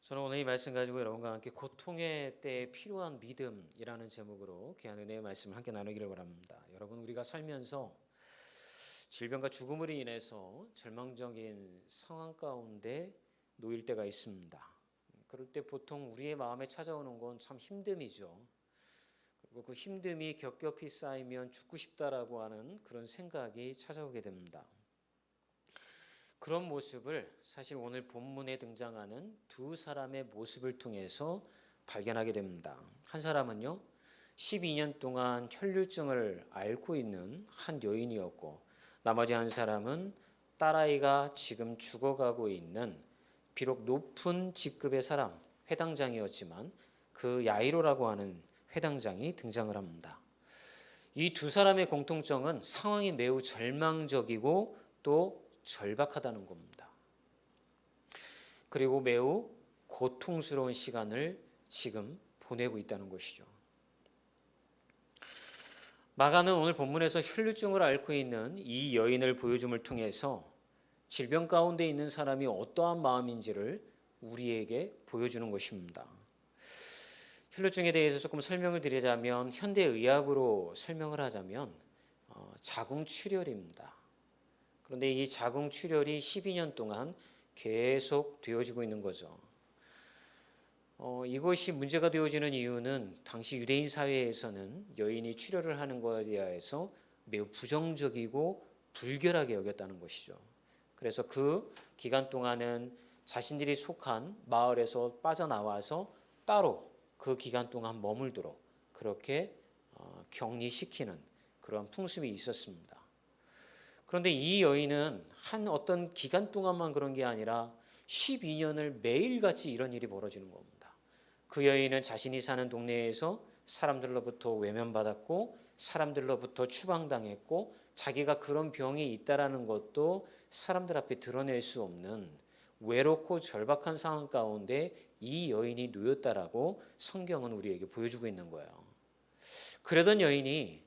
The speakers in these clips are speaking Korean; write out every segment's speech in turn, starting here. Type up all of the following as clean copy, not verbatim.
저는 오늘 이 말씀 가지고 여러분과 함께 고통의 때에 필요한 믿음이라는 제목으로 귀한 은혜의 말씀을 함께 나누기를 바랍니다. 여러분, 우리가 살면서 질병과 죽음으로 인해서 절망적인 상황 가운데 놓일 때가 있습니다. 그럴 때 보통 우리의 마음에 찾아오는 건 참 힘듦이죠. 그리고 그 힘듦이 겹겹이 쌓이면 죽고 싶다라고 하는 그런 생각이 찾아오게 됩니다. 그런 모습을 사실 오늘 본문에 등장하는 두 사람의 모습을 통해서 발견하게 됩니다. 한 사람은요, 12년 동안 혈류증을 앓고 있는 한 여인이었고, 나머지 한 사람은 딸아이가 지금 죽어가고 있는 비록 높은 직급의 사람, 회당장이었지만 그 야이로라고 하는 회당장이 등장을 합니다. 이 두 사람의 공통점은 상황이 매우 절망적이고 또 절박하다는 겁니다. 그리고 매우 고통스러운 시간을 지금 보내고 있다는 것이죠. 마가는 오늘 본문에서 혈류증을 앓고 있는 이 여인을 보여줌을 통해서 질병 가운데 있는 사람이 어떠한 마음인지를 우리에게 보여주는 것입니다. 혈류증에 대해서 조금 설명을 드리자면 현대의학으로 설명을 하자면 자궁출혈입니다. 그런데 이 자궁출혈이 12년 동안 계속 되어지고 있는 거죠. 이것이 문제가 되어지는 이유는 당시 유대인 사회에서는 여인이 출혈을 하는 것에 대해서 매우 부정적이고 불결하게 여겼다는 것이죠. 그래서 그 기간 동안은 자신들이 속한 마을에서 빠져나와서 따로 그 기간 동안 머물도록 그렇게 격리시키는 그런 풍습이 있었습니다. 그런데 이 여인은 한 어떤 기간 동안만 그런 게 아니라 12년을 매일같이 이런 일이 벌어지는 겁니다. 그 여인은 자신이 사는 동네에서 사람들로부터 외면받았고 사람들로부터 추방당했고 자기가 그런 병이 있다라는 것도 사람들 앞에 드러낼 수 없는 외롭고 절박한 상황 가운데 이 여인이 놓였다라고 성경은 우리에게 보여주고 있는 거예요. 그러던 여인이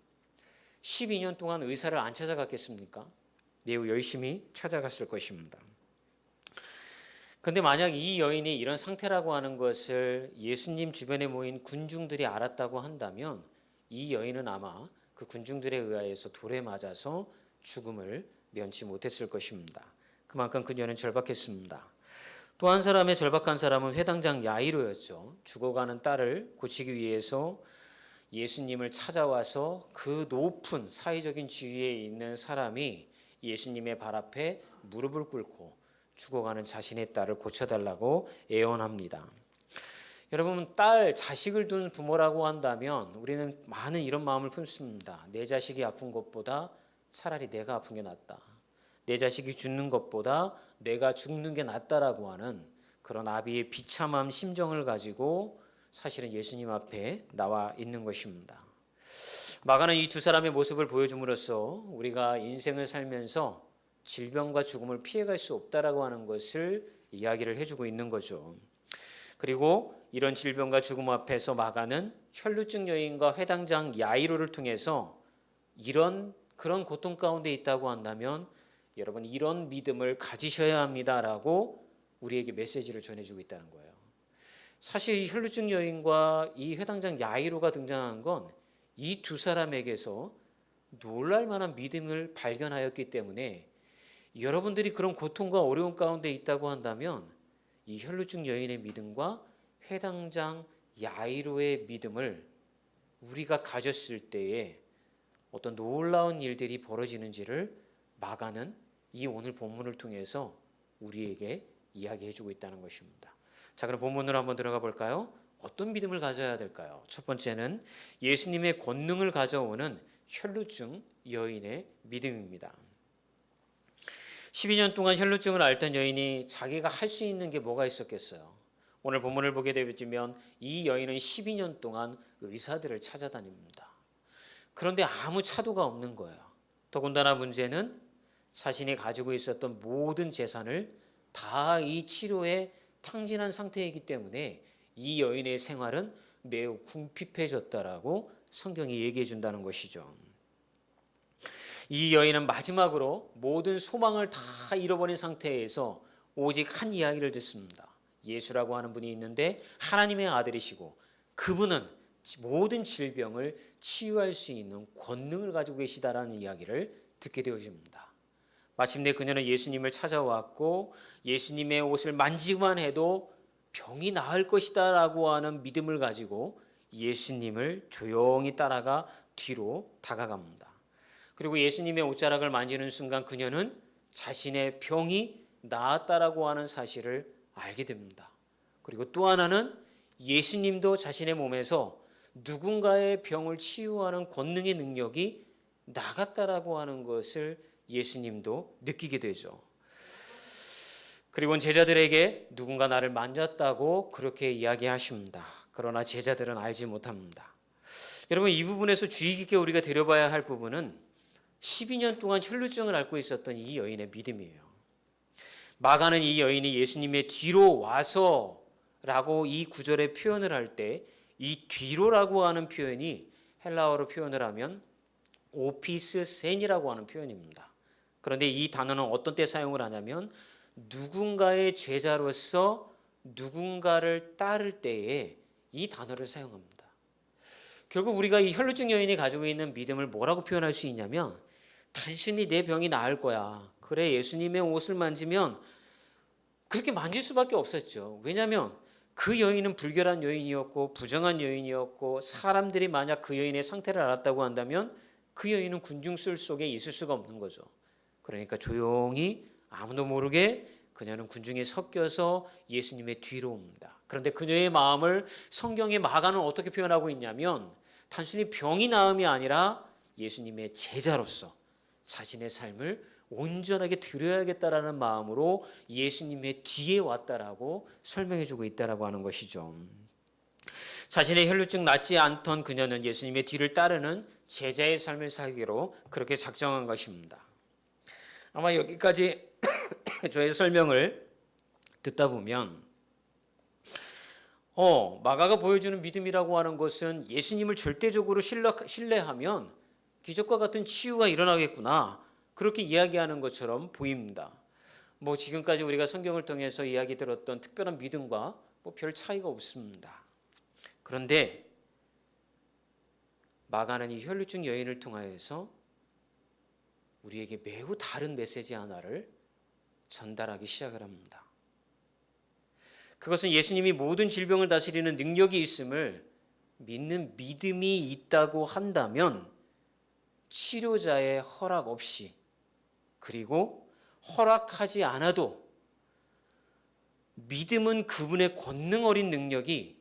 12년 동안 의사를 안 찾아갔겠습니까? 매우 열심히 찾아갔을 것입니다. 그런데 만약 이 여인이 이런 상태라고 하는 것을 예수님 주변에 모인 군중들이 알았다고 한다면 이 여인은 아마 그 군중들에 의하여서 돌에 맞아서 죽음을 면치 못했을 것입니다. 그만큼 그녀는 절박했습니다. 또 한 사람의 절박한 사람은 회당장 야이로였죠. 죽어가는 딸을 고치기 위해서 예수님을 찾아와서 그 높은 사회적인 지위에 있는 사람이 예수님의 발 앞에 무릎을 꿇고 죽어가는 자신의 딸을 고쳐달라고 애원합니다. 여러분, 자식을 둔 부모라고 한다면 우리는 많은 이런 마음을 품습니다. 내 자식이 아픈 것보다 차라리 내가 아픈 게 낫다. 내 자식이 죽는 것보다 내가 죽는 게 낫다라고 하는 그런 아비의 비참한 심정을 가지고 사실은 예수님 앞에 나와 있는 것입니다. 마가는 이 두 사람의 모습을 보여줌으로써 우리가 인생을 살면서 질병과 죽음을 피해갈 수 없다라고 하는 것을 이야기를 해주고 있는 거죠. 그리고 이런 질병과 죽음 앞에서 마가는 혈루증 여인과 회당장 야이로를 통해서 그런 고통 가운데 있다고 한다면 여러분 이런 믿음을 가지셔야 합니다라고 우리에게 메시지를 전해주고 있다는 거예요. 사실 이 혈루증 여인과 이 회당장 야이로가 등장한 건 이 두 사람에게서 놀랄 만한 믿음을 발견하였기 때문에 여러분들이 그런 고통과 어려움 가운데 있다고 한다면 이 혈루증 여인의 믿음과 회당장 야이로의 믿음을 우리가 가졌을 때에 어떤 놀라운 일들이 벌어지는지를 마가는 이 오늘 본문을 통해서 우리에게 이야기해주고 있다는 것입니다. 자, 그럼 본문으로 한번 들어가 볼까요? 어떤 믿음을 가져야 될까요? 첫 번째는 예수님의 권능을 가져오는 혈루증 여인의 믿음입니다. 12년 동안 혈루증을 앓던 여인이 자기가 할 수 있는 게 뭐가 있었겠어요? 오늘 본문을 보게 되면 이 여인은 12년 동안 의사들을 찾아다닙니다. 그런데 아무 차도가 없는 거예요. 더군다나 문제는 자신이 가지고 있었던 모든 재산을 다 이 치료에 탕진한 상태이기 때문에 이 여인의 생활은 매우 궁핍해졌다라고 성경이 얘기해 준다는 것이죠. 이 여인은 마지막으로 모든 소망을 다 잃어버린 상태에서 오직 한 이야기를 듣습니다. 예수라고 하는 분이 있는데 하나님의 아들이시고 그분은 모든 질병을 치유할 수 있는 권능을 가지고 계시다라는 이야기를 듣게 되어집니다. 마침내 그녀는 예수님을 찾아왔고 예수님의 옷을 만지기만 해도 병이 나을 것이다 라고 하는 믿음을 가지고 예수님을 조용히 따라가 뒤로 다가갑니다. 그리고 예수님의 옷자락을 만지는 순간 그녀는 자신의 병이 나았다라고 하는 사실을 알게 됩니다. 그리고 또 하나는 예수님도 자신의 몸에서 누군가의 병을 치유하는 권능의 능력이 나갔다라고 하는 것을 예수님도 느끼게 되죠. 그리고 제자들에게 누군가 나를 만졌다고 그렇게 이야기하십니다. 그러나 제자들은 알지 못합니다. 여러분, 이 부분에서 주의 깊게 우리가 들여봐야 할 부분은 12년 동안 혈루증을 앓고 있었던 이 여인의 믿음이에요. 마가는 이 여인이 예수님의 뒤로 와서라고 이 구절에 표현을 할 때 이 뒤로라고 하는 표현이 헬라어로 표현을 하면 오피스 센이라고 하는 표현입니다. 그런데 이 단어는 어떤 때 사용을 하냐면 누군가의 제자로서 누군가를 따를 때에 이 단어를 사용합니다. 결국 우리가 이 혈루증 여인이 가지고 있는 믿음을 뭐라고 표현할 수 있냐면 단순히 내 병이 나을 거야. 그래, 예수님의 옷을 만지면 그렇게 만질 수밖에 없었죠. 왜냐하면 그 여인은 불결한 여인이었고 부정한 여인이었고 사람들이 만약 그 여인의 상태를 알았다고 한다면 그 여인은 군중들 속에 있을 수가 없는 거죠. 그러니까 조용히 아무도 모르게 그녀는 군중에 섞여서 예수님의 뒤로 옵니다. 그런데 그녀의 마음을 성경의 마가는 어떻게 표현하고 있냐면 단순히 병이 나음이 아니라 예수님의 제자로서 자신의 삶을 온전하게 드려야겠다라는 마음으로 예수님의 뒤에 왔다라고 설명해주고 있다라고 하는 것이죠. 자신의 혈루증 낫지 않던 그녀는 예수님의 뒤를 따르는 제자의 삶을 살기로 그렇게 작정한 것입니다. 아마 여기까지 저의 설명을 듣다 보면 마가가 보여주는 믿음이라고 하는 것은 예수님을 절대적으로 신뢰하면 기적과 같은 치유가 일어나겠구나, 그렇게 이야기하는 것처럼 보입니다. 지금까지 우리가 성경을 통해서 이야기 들었던 특별한 믿음과 별 차이가 없습니다. 그런데 마가는 이 혈루증 여인을 통하여서 우리에게 매우 다른 메시지 하나를 전달하기 시작을 합니다. 그것은 예수님이 모든 질병을 다스리는 능력이 있음을 믿는 믿음이 있다고 한다면 치료자의 허락 없이, 그리고 허락하지 않아도 믿음은 그분의 권능 어린 능력이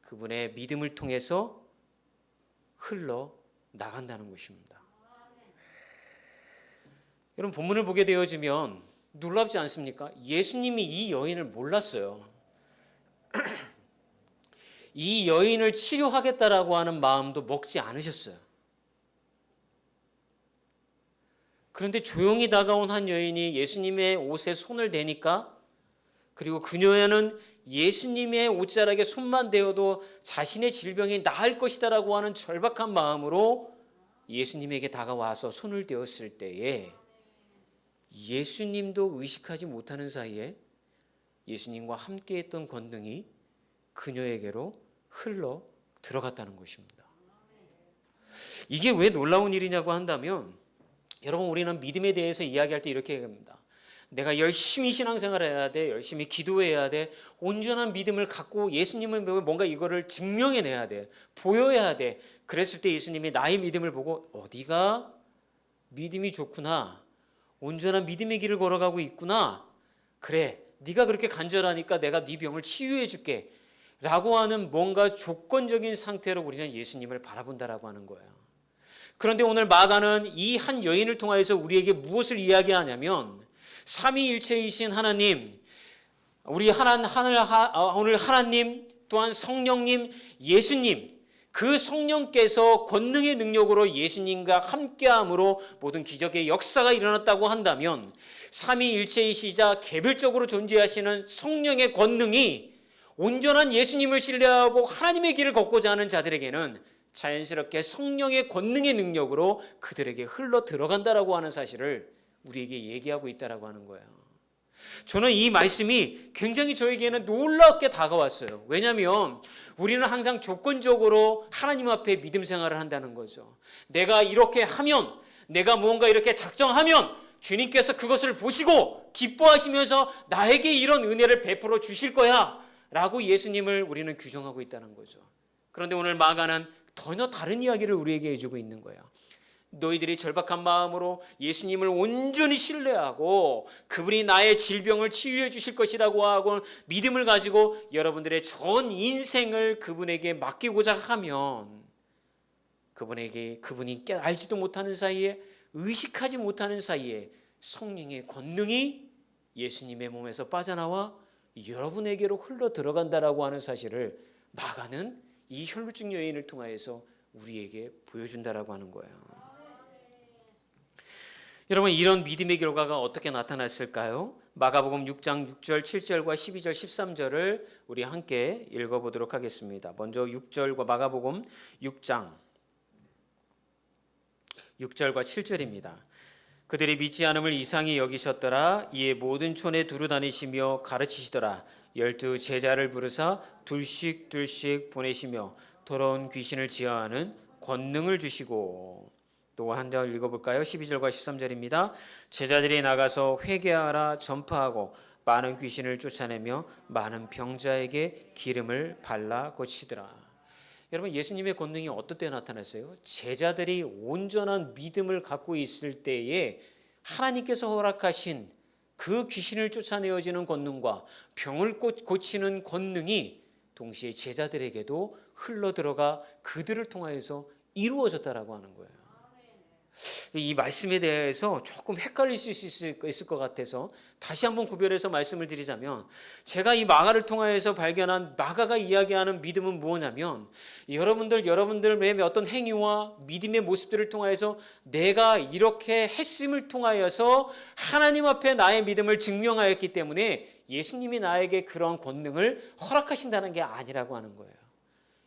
그분의 믿음을 통해서 흘러 나간다는 것입니다. 여러분, 본문을 보게 되어지면 놀랍지 않습니까? 예수님이 이 여인을 몰랐어요. 이 여인을 치료하겠다라고 하는 마음도 먹지 않으셨어요. 그런데 조용히 다가온 한 여인이 예수님의 옷에 손을 대니까, 그리고 그녀는 예수님의 옷자락에 손만 대어도 자신의 질병이 나을 것이다라고 하는 절박한 마음으로 예수님에게 다가와서 손을 대었을 때에 예수님도 의식하지 못하는 사이에 예수님과 함께했던 권능이 그녀에게로 흘러 들어갔다는 것입니다. 이게 왜 놀라운 일이냐고 한다면, 여러분, 우리는 믿음에 대해서 이야기할 때 이렇게 얘기합니다. 내가 열심히 신앙생활을 해야 돼, 열심히 기도해야 돼, 온전한 믿음을 갖고 예수님은 뭔가 이거를 증명해내야 돼, 보여야 돼. 그랬을 때 예수님이 나의 믿음을 보고 어디가 믿음이 좋구나, 온전한 믿음의 길을 걸어가고 있구나, 그래, 네가 그렇게 간절하니까 내가 네 병을 치유해 줄게 라고 하는 뭔가 조건적인 상태로 우리는 예수님을 바라본다라고 하는 거예요. 그런데 오늘 마가는 이 한 여인을 통하여서 우리에게 무엇을 이야기하냐면 삼위일체이신 하나님, 우리 오늘 하나님 또한 성령님, 예수님, 그 성령께서 권능의 능력으로 예수님과 함께함으로 모든 기적의 역사가 일어났다고 한다면 삼위일체이시자 개별적으로 존재하시는 성령의 권능이 온전한 예수님을 신뢰하고 하나님의 길을 걷고자 하는 자들에게는 자연스럽게 성령의 권능의 능력으로 그들에게 흘러 들어간다라고 하는 사실을 우리에게 얘기하고 있다라고 하는 거예요. 저는 이 말씀이 굉장히 저에게는 놀랍게 다가왔어요. 왜냐하면 우리는 항상 조건적으로 하나님 앞에 믿음 생활을 한다는 거죠. 내가 이렇게 하면, 내가 무언가 이렇게 작정하면 주님께서 그것을 보시고 기뻐하시면서 나에게 이런 은혜를 베풀어 주실 거야 라고 예수님을 우리는 규정하고 있다는 거죠. 그런데 오늘 마가는 전혀 다른 이야기를 우리에게 해주고 있는 거예요. 너희들이 절박한 마음으로 예수님을 온전히 신뢰하고 그분이 나의 질병을 치유해 주실 것이라고 하고 믿음을 가지고 여러분들의 전 인생을 그분에게 맡기고자 하면 그분이 알지도 못하는 사이에, 의식하지 못하는 사이에 성령의 권능이 예수님의 몸에서 빠져나와 여러분에게로 흘러 들어간다라고 하는 사실을 마가는 이 혈루증 여인을 통하여서 우리에게 보여준다라고 하는 거예요. 여러분, 이런 믿음의 결과가 어떻게 나타났을까요? 마가복음 6장 6절 7절과 12절 13절을 우리 함께 읽어보도록 하겠습니다. 먼저 6절과 마가복음 6장 6절과 7절입니다. 그들이 믿지 않음을 이상히 여기셨더라. 이에 모든 촌에 두루 다니시며 가르치시더라. 12 제자를 부르사 둘씩 보내시며 더러운 귀신을 제어하는 권능을 주시고. 또 한 절 읽어볼까요? 12절과 13절입니다. 제자들이 나가서 회개하라 전파하고 많은 귀신을 쫓아내며 많은 병자에게 기름을 발라 고치더라. 여러분, 예수님의 권능이 어떤 때 나타났어요? 제자들이 온전한 믿음을 갖고 있을 때에 하나님께서 허락하신 그 귀신을 쫓아내어지는 권능과 병을 고치는 권능이 동시에 제자들에게도 흘러들어가 그들을 통하여서 이루어졌다라고 하는 거예요. 이 말씀에 대해서 조금 헷갈릴 수 있을 것 같아서 다시 한번 구별해서 말씀을 드리자면, 제가 이 마가를 통하여서 발견한 마가가 이야기하는 믿음은 무엇이냐면, 여러분들의 어떤 행위와 믿음의 모습들을 통하여서 내가 이렇게 했음을 통하여서 하나님 앞에 나의 믿음을 증명하였기 때문에 예수님이 나에게 그런 권능을 허락하신다는 게 아니라고 하는 거예요.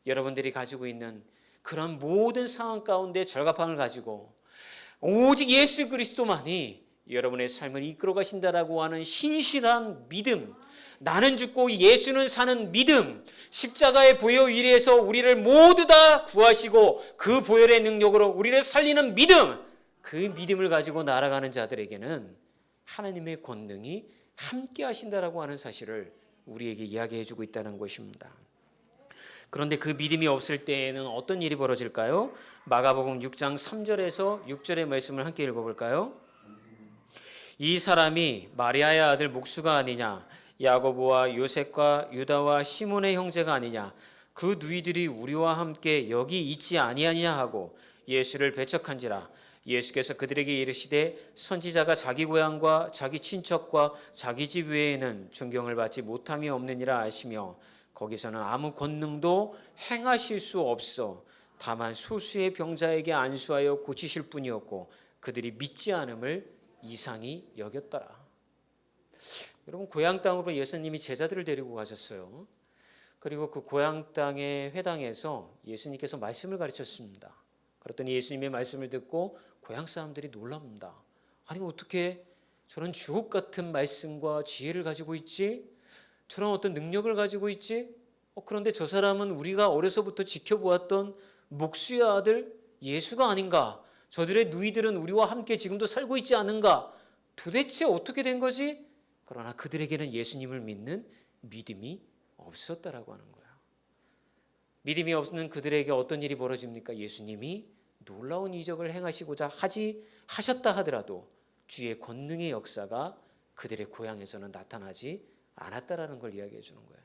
여러분들이 가지고 있는 그런 모든 상황 가운데 절갑함을 가지고 오직 예수 그리스도만이 여러분의 삶을 이끌어 가신다라고 하는 신실한 믿음, 나는 죽고 예수는 사는 믿음, 십자가의 보혈 위에서 우리를 모두 다 구하시고 그 보혈의 능력으로 우리를 살리는 믿음, 그 믿음을 가지고 날아가는 자들에게는 하나님의 권능이 함께 하신다라고 하는 사실을 우리에게 이야기해 주고 있다는 것입니다. 그런데 그 믿음이 없을 때에는 어떤 일이 벌어질까요? 마가복음 6장 3절에서 6절의 말씀을 함께 읽어볼까요? 이 사람이 마리아의 아들 목수가 아니냐, 야고보와 요셉과 유다와 시몬의 형제가 아니냐, 그 누이들이 우리와 함께 여기 있지 아니하냐 하고 예수를 배척한지라. 예수께서 그들에게 이르시되 선지자가 자기 고향과 자기 친척과 자기 집 외에는 존경을 받지 못함이 없느니라 하시며, 거기서는 아무 권능도 행하실 수 없어 다만 소수의 병자에게 안수하여 고치실 뿐이었고 그들이 믿지 않음을 이상히 여겼더라. 여러분, 고향 땅으로 예수님이 제자들을 데리고 가셨어요. 그리고 그 고향 땅의 회당에서 예수님께서 말씀을 가르쳤습니다. 그랬더니 예수님의 말씀을 듣고 고향 사람들이 놀랍니다. 아니, 어떻게 저런 주옥 같은 말씀과 지혜를 가지고 있지? 저런 어떤 능력을 가지고 있지? 그런데 저 사람은 우리가 어려서부터 지켜보았던 목수의 아들 예수가 아닌가? 저들의 누이들은 우리와 함께 지금도 살고 있지 않은가? 도대체 어떻게 된 거지? 그러나 그들에게는 예수님을 믿는 믿음이 없었다라고 하는 거예요. 믿음이 없는 그들에게 어떤 일이 벌어집니까? 예수님이 놀라운 이적을 행하시고자 하셨다 하더라도 주의 권능의 역사가 그들의 고향에서는 나타나지 않았다라는 걸 이야기해 주는 거예요.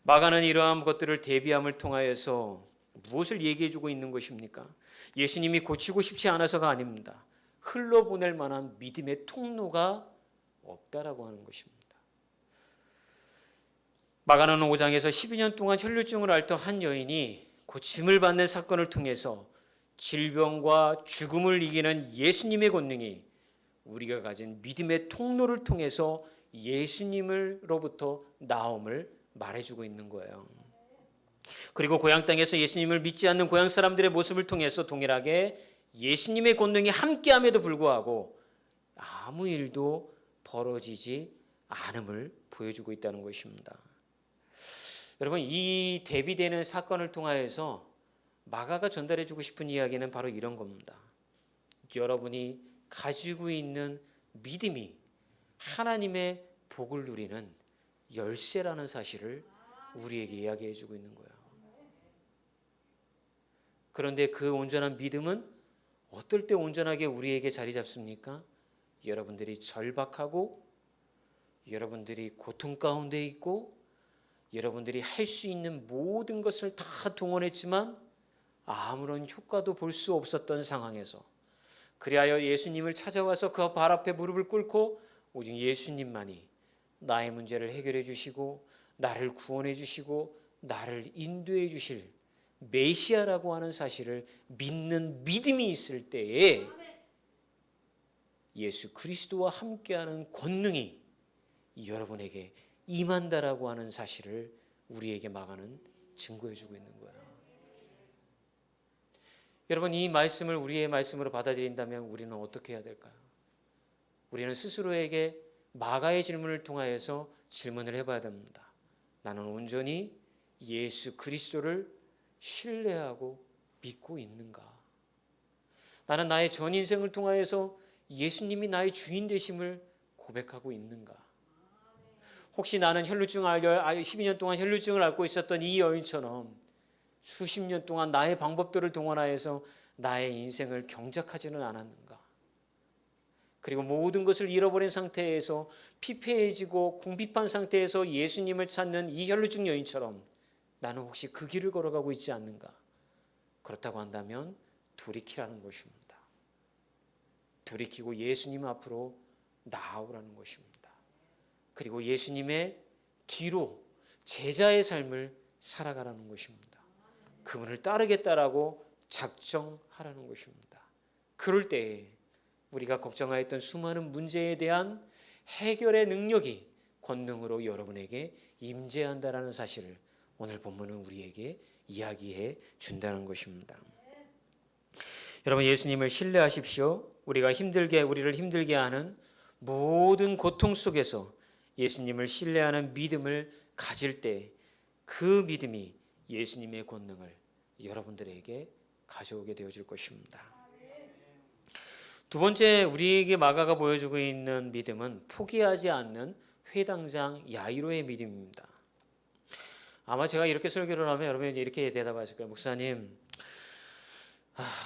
마가는 이러한 것들을 대비함을 통하여서 무엇을 얘기해 주고 있는 것입니까? 예수님이 고치고 싶지 않아서가 아닙니다. 흘러보낼 만한 믿음의 통로가 없다라고 하는 것입니다. 마가는 5장에서 12년 동안 혈루증을 앓던 한 여인이 고침을 받는 사건을 통해서 질병과 죽음을 이기는 예수님의 권능이 우리가 가진 믿음의 통로를 통해서 예수님으로부터 나옴을 말해주고 있는 거예요. 그리고 고향 땅에서 예수님을 믿지 않는 고향 사람들의 모습을 통해서 동일하게 예수님의 권능이 함께함에도 불구하고 아무 일도 벌어지지 안음을 보여주고 있다는 것입니다. 여러분, 이 대비되는 사건을 통하여서 마가가 전달해주고 싶은 이야기는 바로 이런 겁니다. 여러분이 가지고 있는 믿음이 하나님의 복을 누리는 열쇠라는 사실을 우리에게 이야기해주고 있는 거예요. 그런데 그 온전한 믿음은 어떨 때 온전하게 우리에게 자리 잡습니까? 여러분들이 절박하고, 여러분들이 고통 가운데 있고, 여러분들이 할 수 있는 모든 것을 다 동원했지만 아무런 효과도 볼 수 없었던 상황에서, 그리하여 예수님을 찾아와서 그 발 앞에 무릎을 꿇고 오직 예수님만이 나의 문제를 해결해 주시고 나를 구원해 주시고 나를 인도해 주실 메시아라고 하는 사실을 믿는 믿음이 있을 때에 예수 그리스도와 함께하는 권능이 여러분에게 임한다라고 하는 사실을 우리에게 마가는 증거해 주고 있는 거예요. 여러분, 이 말씀을 우리의 말씀으로 받아들인다면 우리는 어떻게 해야 될까요? 우리는 스스로에게 마가의 질문을 통하여서 질문을 해봐야 됩니다. 나는 온전히 예수 그리스도를 신뢰하고 믿고 있는가? 나는 나의 전 인생을 통하여서 예수님이 나의 주인 되심을 고백하고 있는가? 혹시 나는 12년 동안 혈루증을 앓고 있었던 이 여인처럼 수십 년 동안 나의 방법들을 동원하여서 나의 인생을 경작하지는 않았는가? 그리고 모든 것을 잃어버린 상태에서 피폐해지고 궁핍한 상태에서 예수님을 찾는 이 혈루증 여인처럼 나는 혹시 그 길을 걸어가고 있지 않는가? 그렇다고 한다면 돌이키라는 것입니다. 돌이키고 예수님 앞으로 나아오라는 것입니다. 그리고 예수님의 뒤로 제자의 삶을 살아가라는 것입니다. 그분을 따르겠다라고 작정하라는 것입니다. 그럴 때에 우리가 걱정하였던 수많은 문제에 대한 해결의 능력이 권능으로 여러분에게 임재한다라는 사실을 오늘 본문은 우리에게 이야기해 준다는 것입니다. 여러분, 예수님을 신뢰하십시오. 우리를 힘들게 하는 모든 고통 속에서 예수님을 신뢰하는 믿음을 가질 때 그 믿음이 예수님의 권능을 여러분들에게 가져오게 되어질 것입니다. 두 번째, 우리에게 마가가 보여주고 있는 믿음은 포기하지 않는 회당장 야이로의 믿음입니다. 아마 제가 이렇게 설교를 하면 여러분이 이렇게 대답하실 거예요. 목사님,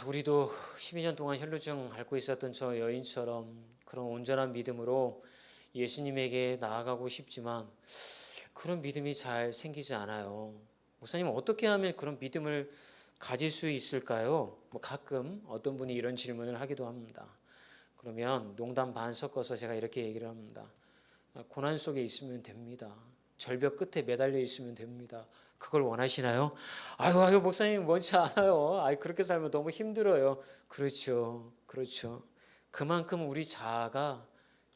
우리도 12년 동안 혈루증 앓고 있었던 저 여인처럼 그런 온전한 믿음으로 예수님에게 나아가고 싶지만 그런 믿음이 잘 생기지 않아요. 목사님, 어떻게 하면 그런 믿음을 가질 수 있을까요? 가끔 어떤 분이 이런 질문을 하기도 합니다. 그러면 농담 반 섞어서 제가 이렇게 얘기를 합니다. 고난 속에 있으면 됩니다. 절벽 끝에 매달려 있으면 됩니다. 그걸 원하시나요? 아유 목사님, 원치 않아요. 그렇게 살면 너무 힘들어요. 그렇죠. 그만큼 우리 자아가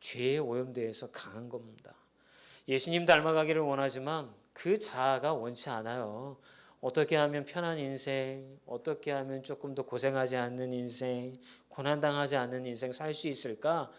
죄에 오염되어서 강한 겁니다. 예수님 닮아가기를 원하지만 그 자아가 원치 않아요. 어떻게 하면 편한 인생, 어떻게 하면 조금 더 고생하지 않는 인생, 고난당하지 않는 인생 살 수 있을까?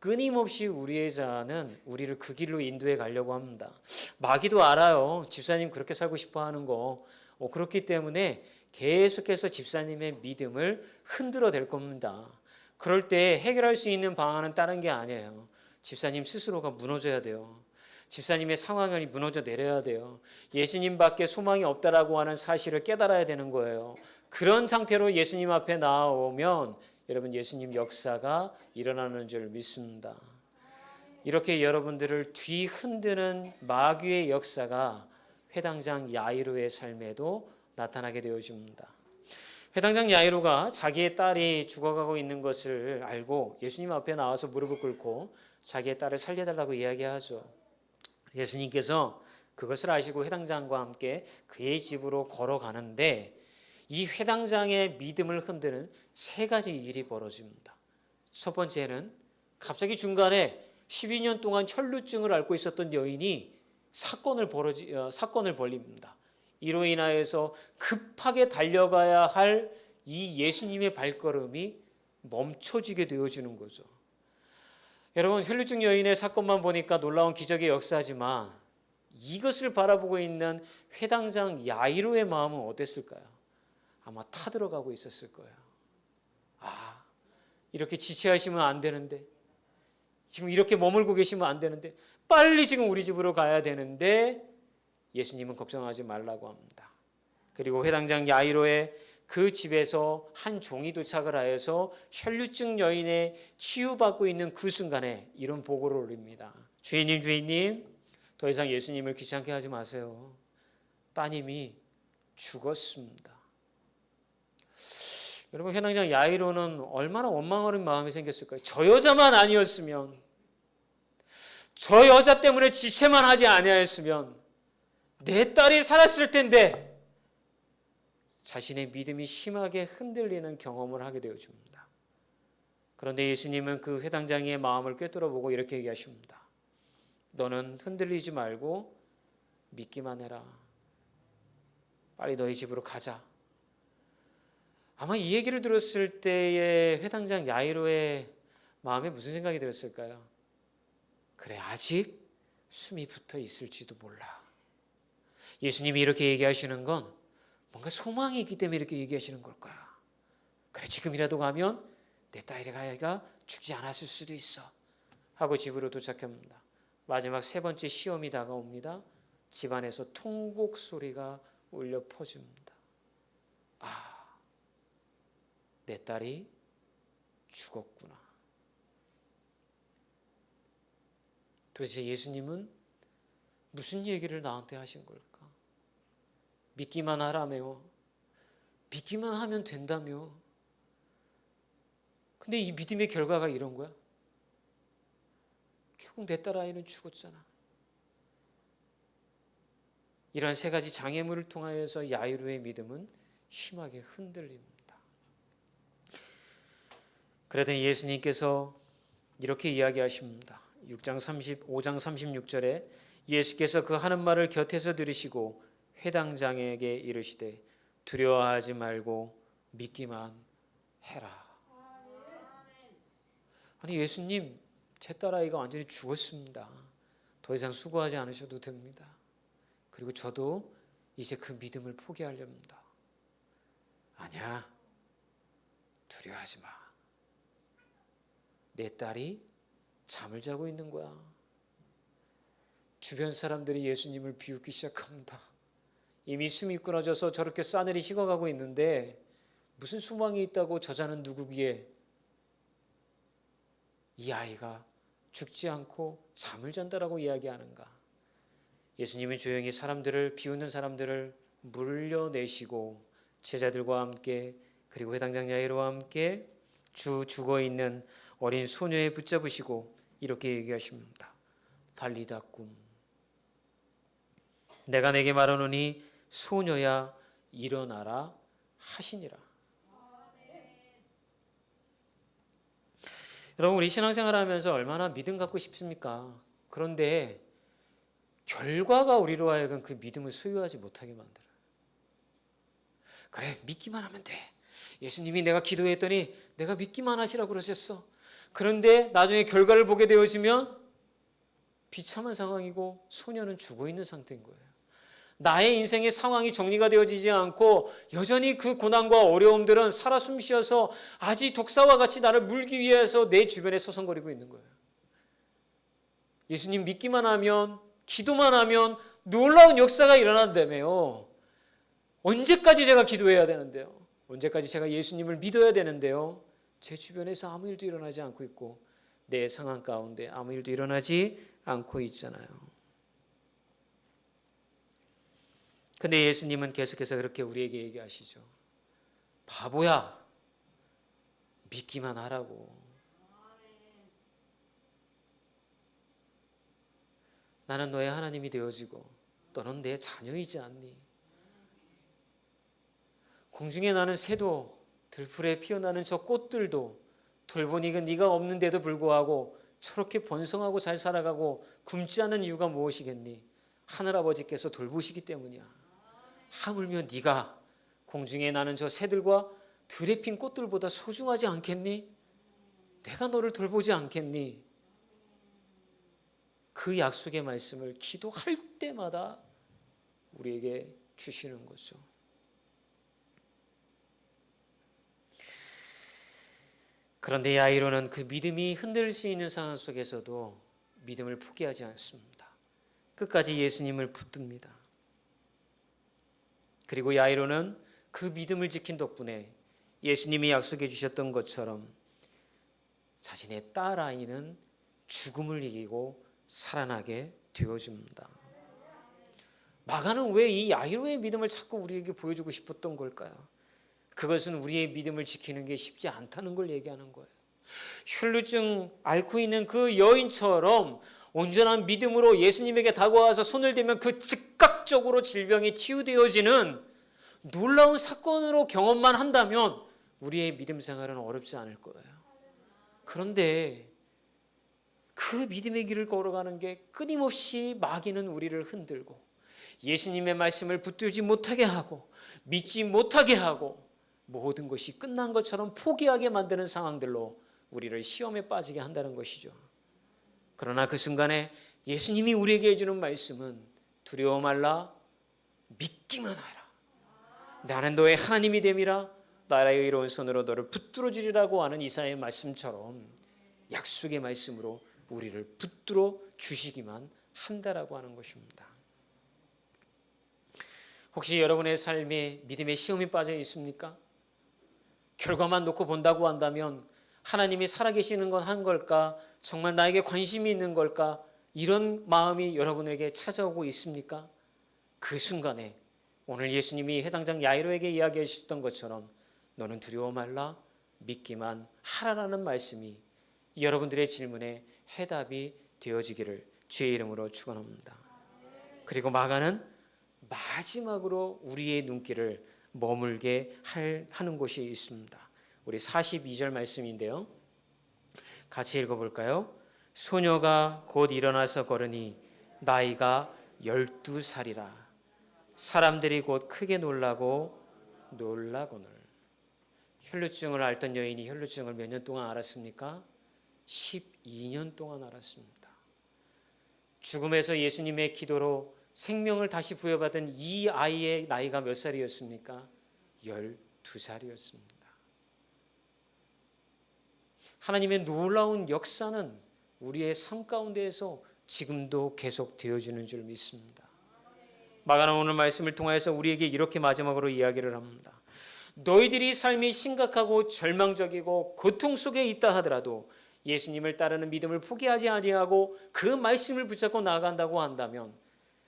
끊임없이 우리의 자아는 우리를 그 길로 인도해 가려고 합니다. 마귀도 알아요. 집사님 그렇게 살고 싶어 하는 거. 그렇기 때문에 계속해서 집사님의 믿음을 흔들어 댈 겁니다. 그럴 때 해결할 수 있는 방안은 다른 게 아니에요. 집사님 스스로가 무너져야 돼요. 집사님의 상황을 무너져 내려야 돼요. 예수님밖에 소망이 없다라고 하는 사실을 깨달아야 되는 거예요. 그런 상태로 예수님 앞에 나오면 여러분, 예수님 역사가 일어나는 줄 믿습니다. 이렇게 여러분들을 뒤흔드는 마귀의 역사가 회당장 야이로의 삶에도 나타나게 되어집니다. 회당장 야이로가 자기의 딸이 죽어가고 있는 것을 알고 예수님 앞에 나와서 무릎을 꿇고 자기의 딸을 살려달라고 이야기하죠. 예수님께서 그것을 아시고 회당장과 함께 그의 집으로 걸어가는데 이 회당장의 믿음을 흔드는 세 가지 일이 벌어집니다. 첫 번째는 갑자기 중간에 12년 동안 혈루증을 앓고 있었던 여인이 사건을 벌립니다. 이로 인하여서 급하게 달려가야 할 이 예수님의 발걸음이 멈춰지게 되어지는 거죠. 여러분, 혈루증 여인의 사건만 보니까 놀라운 기적의 역사지만 이것을 바라보고 있는 회당장 야이로의 마음은 어땠을까요? 아마 타들어가고 있었을 거예요. 아, 이렇게 지체하시면 안 되는데, 지금 이렇게 머물고 계시면 안 되는데, 빨리 지금 우리 집으로 가야 되는데 예수님은 걱정하지 말라고 합니다. 그리고 회당장 야이로의 그 집에서 한 종이 도착을 하여서 혈루증 여인의 치유받고 있는 그 순간에 이런 보고를 올립니다. 주인님, 더 이상 예수님을 귀찮게 하지 마세요. 따님이 죽었습니다. 여러분, 회당장 야이로는 얼마나 원망하는 마음이 생겼을까요? 저 여자만 아니었으면, 저 여자 때문에 지체만 하지 아니하였으면 내 딸이 살았을 텐데, 자신의 믿음이 심하게 흔들리는 경험을 하게 되어집니다. 그런데 예수님은 그 회당장의 마음을 꿰뚫어보고 이렇게 얘기하십니다. 너는 흔들리지 말고 믿기만 해라. 빨리 너희 집으로 가자. 아마 이 얘기를 들었을 때의 회당장 야이로의 마음에 무슨 생각이 들었을까요? 그래, 아직 숨이 붙어 있을지도 몰라. 예수님이 이렇게 얘기하시는 건 뭔가 소망이 있기 때문에 이렇게 얘기하시는 걸 거야. 그래, 지금이라도 가면 내 딸이가 죽지 않았을 수도 있어 하고 집으로 도착합니다. 마지막 세 번째 시험이 다가옵니다. 집안에서 통곡 소리가 울려 퍼집니다. 아, 내 딸이 죽었구나. 도대체 예수님은 무슨 얘기를 나한테 하신 걸까? 믿기만 하라며, 믿기만 하면 된다며. 근데 이 믿음의 결과가 이런 거야. 결국 내 딸아이는 죽었잖아. 이러한 세 가지 장애물을 통하여서 야이로의 믿음은 심하게 흔들립니다. 그러더니 예수님께서 이렇게 이야기하십니다. 5장 36절에 예수께서 그 하는 말을 곁에서 들으시고 회당장에게 이르시되 두려워하지 말고 믿기만 해라. 아니, 예수님, 제 딸아이가 완전히 죽었습니다. 더 이상 수고하지 않으셔도 됩니다. 그리고 저도 이제 그 믿음을 포기하렵니다. 아니야, 두려워하지 마. 내 딸이 잠을 자고 있는 거야. 주변 사람들이 예수님을 비웃기 시작합니다. 이미 숨이 끊어져서 저렇게 싸늘히 식어가고 있는데 무슨 소망이 있다고 저자는 누구기에 이 아이가 죽지 않고 잠을 잔다라고 이야기하는가? 예수님은 조용히 사람들을, 비웃는 사람들을 물려내시고 제자들과 함께, 그리고 회당장 야이로와 함께 죽어있는 어린 소녀에 붙잡으시고 이렇게 얘기하십니다. 달리다 꿈, 내가 내게 말하노니 소녀야 일어나라 하시니라. 여러분, 우리 신앙생활 하면서 얼마나 믿음 갖고 싶습니까? 그런데 결과가 우리로 하여금 그 믿음을 소유하지 못하게 만들어요. 그래, 믿기만 하면 돼. 예수님이 내가 기도했더니 내가 믿기만 하시라고 그러셨어. 그런데 나중에 결과를 보게 되어지면 비참한 상황이고 소녀는 죽어 있는 상태인 거예요. 나의 인생의 상황이 정리가 되어지지 않고 여전히 그 고난과 어려움들은 살아 숨쉬어서 아직 독사와 같이 나를 물기 위해서 내 주변에 서성거리고 있는 거예요. 예수님 믿기만 하면, 기도만 하면 놀라운 역사가 일어난다며요. 언제까지 제가 기도해야 되는데요? 언제까지 제가 예수님을 믿어야 되는데요? 제 주변에서 아무 일도 일어나지 않고 있고 내 상황 가운데 아무 일도 일어나지 않고 있잖아요. 근데 예수님은 계속해서 그렇게 우리에게 얘기하시죠. 바보야, 믿기만 하라고. 나는 너의 하나님이 되어지고 너는 내 자녀이지 않니? 공중에 나는 새도, 들풀에 피어나는 저 꽃들도 돌보니 그 네가 없는데도 불구하고 저렇게 번성하고 잘 살아가고 굶지 않는 이유가 무엇이겠니? 하늘아버지께서 돌보시기 때문이야. 하물며 네가 공중에 나는 저 새들과 들에 핀 꽃들보다 소중하지 않겠니? 내가 너를 돌보지 않겠니? 그 약속의 말씀을 기도할 때마다 우리에게 주시는 거죠. 그런데 야이로는 그 믿음이 흔들릴 수 있는 상황 속에서도 믿음을 포기하지 않습니다. 끝까지 예수님을 붙듭니다. 그리고 야이로는 그 믿음을 지킨 덕분에 예수님이 약속해 주셨던 것처럼 자신의 딸아이는 죽음을 이기고 살아나게 되어집니다. 마가는 왜 이 야이로의 믿음을 자꾸 우리에게 보여주고 싶었던 걸까요? 그것은 우리의 믿음을 지키는 게 쉽지 않다는 걸 얘기하는 거예요. 혈루증 앓고 있는 그 여인처럼 온전한 믿음으로 예수님에게 다가와서 손을 대면 그 즉각적으로 질병이 치유되어지는 놀라운 사건으로 경험만 한다면 우리의 믿음 생활은 어렵지 않을 거예요. 그런데 그 믿음의 길을 걸어가는 게 끊임없이 마귀는 우리를 흔들고 예수님의 말씀을 붙들지 못하게 하고 믿지 못하게 하고 모든 것이 끝난 것처럼 포기하게 만드는 상황들로 우리를 시험에 빠지게 한다는 것이죠. 그러나 그 순간에 예수님이 우리에게 해주는 말씀은 두려워 말라 믿기만 하라. 나는 너의 하나님이 됨이라. 나라의 의로운 손으로 너를 붙들어 주리라고 하는 이사야의 말씀처럼 약속의 말씀으로 우리를 붙들어 주시기만 한다라고 하는 것입니다. 혹시 여러분의 삶에 믿음의 시험이 빠져 있습니까? 결과만 놓고 본다고 한다면 하나님이 살아계시는 건 한 걸까? 정말 나에게 관심이 있는 걸까? 이런 마음이 여러분에게 찾아오고 있습니까? 그 순간에 오늘 예수님이 해당장 야이로에게 이야기하셨던 것처럼 너는 두려워 말라 믿기만 하라라는 말씀이 여러분들의 질문에 해답이 되어지기를 주의 이름으로 축원합니다. 그리고 마가는 마지막으로 우리의 눈길을 머물게 하는 곳이 있습니다. 우리 42절 말씀인데요. 같이 읽어볼까요? 소녀가 곧 일어나서 걸으니 나이가 12살이라. 사람들이 곧 크게 놀라고는. 혈루증을 앓던 여인이 혈루증을 몇 년 동안 앓았습니까? 12년 동안 앓았습니다. 죽음에서 예수님의 기도로 생명을 다시 부여받은 이 아이의 나이가 몇 살이었습니까? 12살이었습니다. 하나님의 놀라운 역사는 우리의 삶 가운데에서 지금도 계속 되어지는 줄 믿습니다. 마가는 오늘 말씀을 통해서 우리에게 이렇게 마지막으로 이야기를 합니다. 너희들이 삶이 심각하고 절망적이고 고통 속에 있다 하더라도 예수님을 따르는 믿음을 포기하지 아니하고 그 말씀을 붙잡고 나아간다고 한다면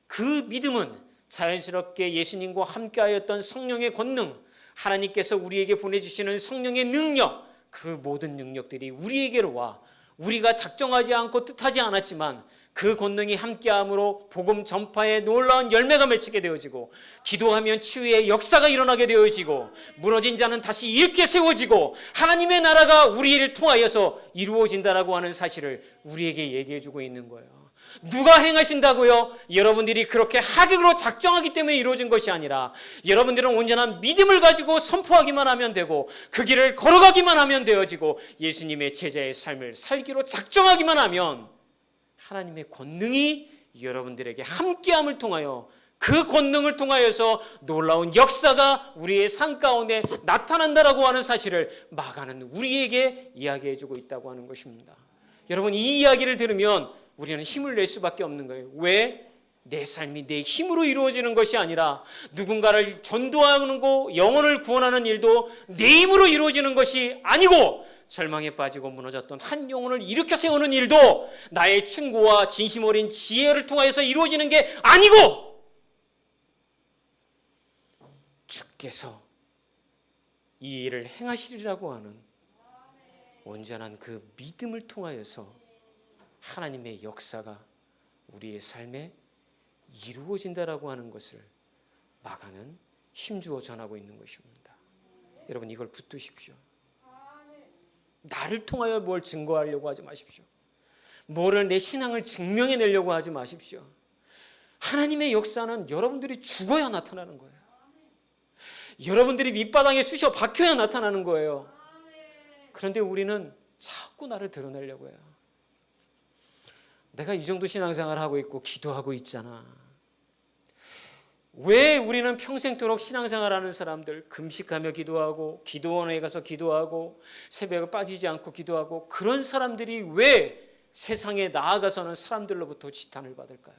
그 믿음은 자연스럽게 예수님과 함께하였던 성령의 권능, 하나님께서 우리에게 보내주시는 성령의 능력, 그 모든 능력들이 우리에게로 와 우리가 작정하지 않고 뜻하지 않았지만 그 권능이 함께함으로 복음 전파에 놀라운 열매가 맺히게 되어지고 기도하면 치유의 역사가 일어나게 되어지고 무너진 자는 다시 일으켜 세워지고 하나님의 나라가 우리를 통하여서 이루어진다라고 하는 사실을 우리에게 얘기해 주고 있는 거예요. 누가 행하신다고요? 여러분들이 그렇게 하기로 작정하기 때문에 이루어진 것이 아니라 여러분들은 온전한 믿음을 가지고 선포하기만 하면 되고 그 길을 걸어가기만 하면 되어지고 예수님의 제자의 삶을 살기로 작정하기만 하면 하나님의 권능이 여러분들에게 함께함을 통하여 그 권능을 통하여서 놀라운 역사가 우리의 삶 가운데 나타난다라고 하는 사실을 마가는 우리에게 이야기해주고 있다고 하는 것입니다. 여러분, 이 이야기를 들으면 우리는 힘을 낼 수밖에 없는 거예요. 왜? 내 삶이 내 힘으로 이루어지는 것이 아니라 누군가를 전도하는 거, 영혼을 구원하는 일도 내 힘으로 이루어지는 것이 아니고 절망에 빠지고 무너졌던 한 영혼을 일으켜 세우는 일도 나의 충고와 진심 어린 지혜를 통해서 이루어지는 게 아니고 주께서 이 일을 행하시리라고 하는 온전한 그 믿음을 통하여서 하나님의 역사가 우리의 삶에 이루어진다라고 하는 것을 마가는 힘주어 전하고 있는 것입니다. 여러분, 이걸 붙드십시오. 나를 통하여 뭘 증거하려고 하지 마십시오. 뭐를 내 신앙을 증명해내려고 하지 마십시오. 하나님의 역사는 여러분들이 죽어야 나타나는 거예요. 여러분들이 밑바닥에 쑤셔 박혀야 나타나는 거예요. 그런데 우리는 자꾸 나를 드러내려고 해요. 내가 이 정도 신앙생활을 하고 있고 기도하고 있잖아. 왜 우리는 평생도록 신앙생활하는 사람들, 금식하며 기도하고 기도원에 가서 기도하고 새벽에 빠지지 않고 기도하고, 그런 사람들이 왜 세상에 나아가서는 사람들로부터 지탄을 받을까요?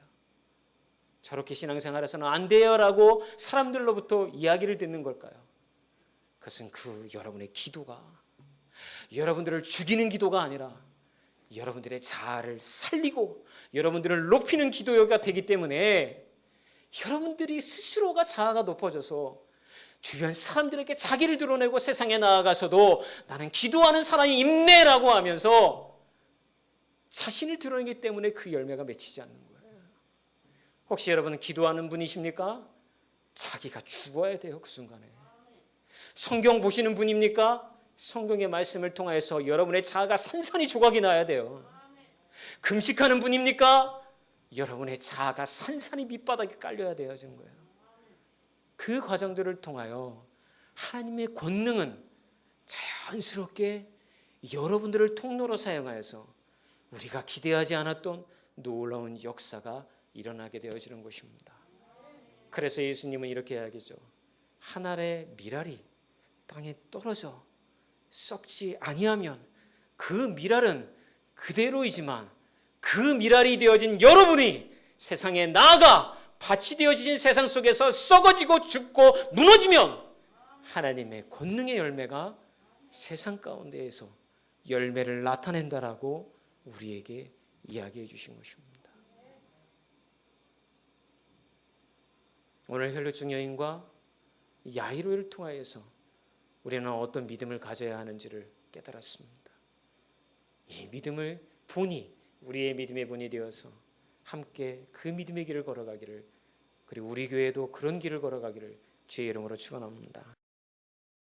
저렇게 신앙생활해서는 안 돼요라고 사람들로부터 이야기를 듣는 걸까요? 그것은 여러분의 기도가, 여러분들을 죽이는 기도가 아니라 여러분들의 자아를 살리고 여러분들을 높이는 기도가 되기 때문에, 여러분들이 스스로가 자아가 높아져서 주변 사람들에게 자기를 드러내고 세상에 나아가서도 나는 기도하는 사람이 있네라고 하면서 자신을 드러내기 때문에 그 열매가 맺히지 않는 거예요. 혹시 여러분은 기도하는 분이십니까? 자기가 죽어야 돼요. 그 순간에. 성경 보시는 분입니까? 성경의 말씀을 통해서 여러분의 자아가 산산이 조각이 나야 돼요. 금식하는 분입니까? 여러분의 자아가 산산이 밑바닥에 깔려야 되어지는 거예요. 그 과정들을 통하여 하나님의 권능은 자연스럽게 여러분들을 통로로 사용하여서 우리가 기대하지 않았던 놀라운 역사가 일어나게 되어지는 것입니다. 그래서 예수님은 이렇게 이야기죠. 한 알의 밀알이 땅에 떨어져 썩지 아니하면 그 밀알은 그대로이지만, 그 밀알이 되어진 여러분이 세상에 나아가 밭이 되어진 세상 속에서 썩어지고 죽고 무너지면 하나님의 권능의 열매가 세상 가운데에서 열매를 나타낸다라고 우리에게 이야기해 주신 것입니다. 오늘 혈루증 여인과 야이로를 통하여서 우리는 어떤 믿음을 가져야 하는지를 깨달았습니다. 이 믿음을 본이 우리의 믿음의 본이 되어서 함께 그 믿음의 길을 걸어가기를, 그리고 우리 교회도 그런 길을 걸어가기를 주의 이름으로 축원합니다.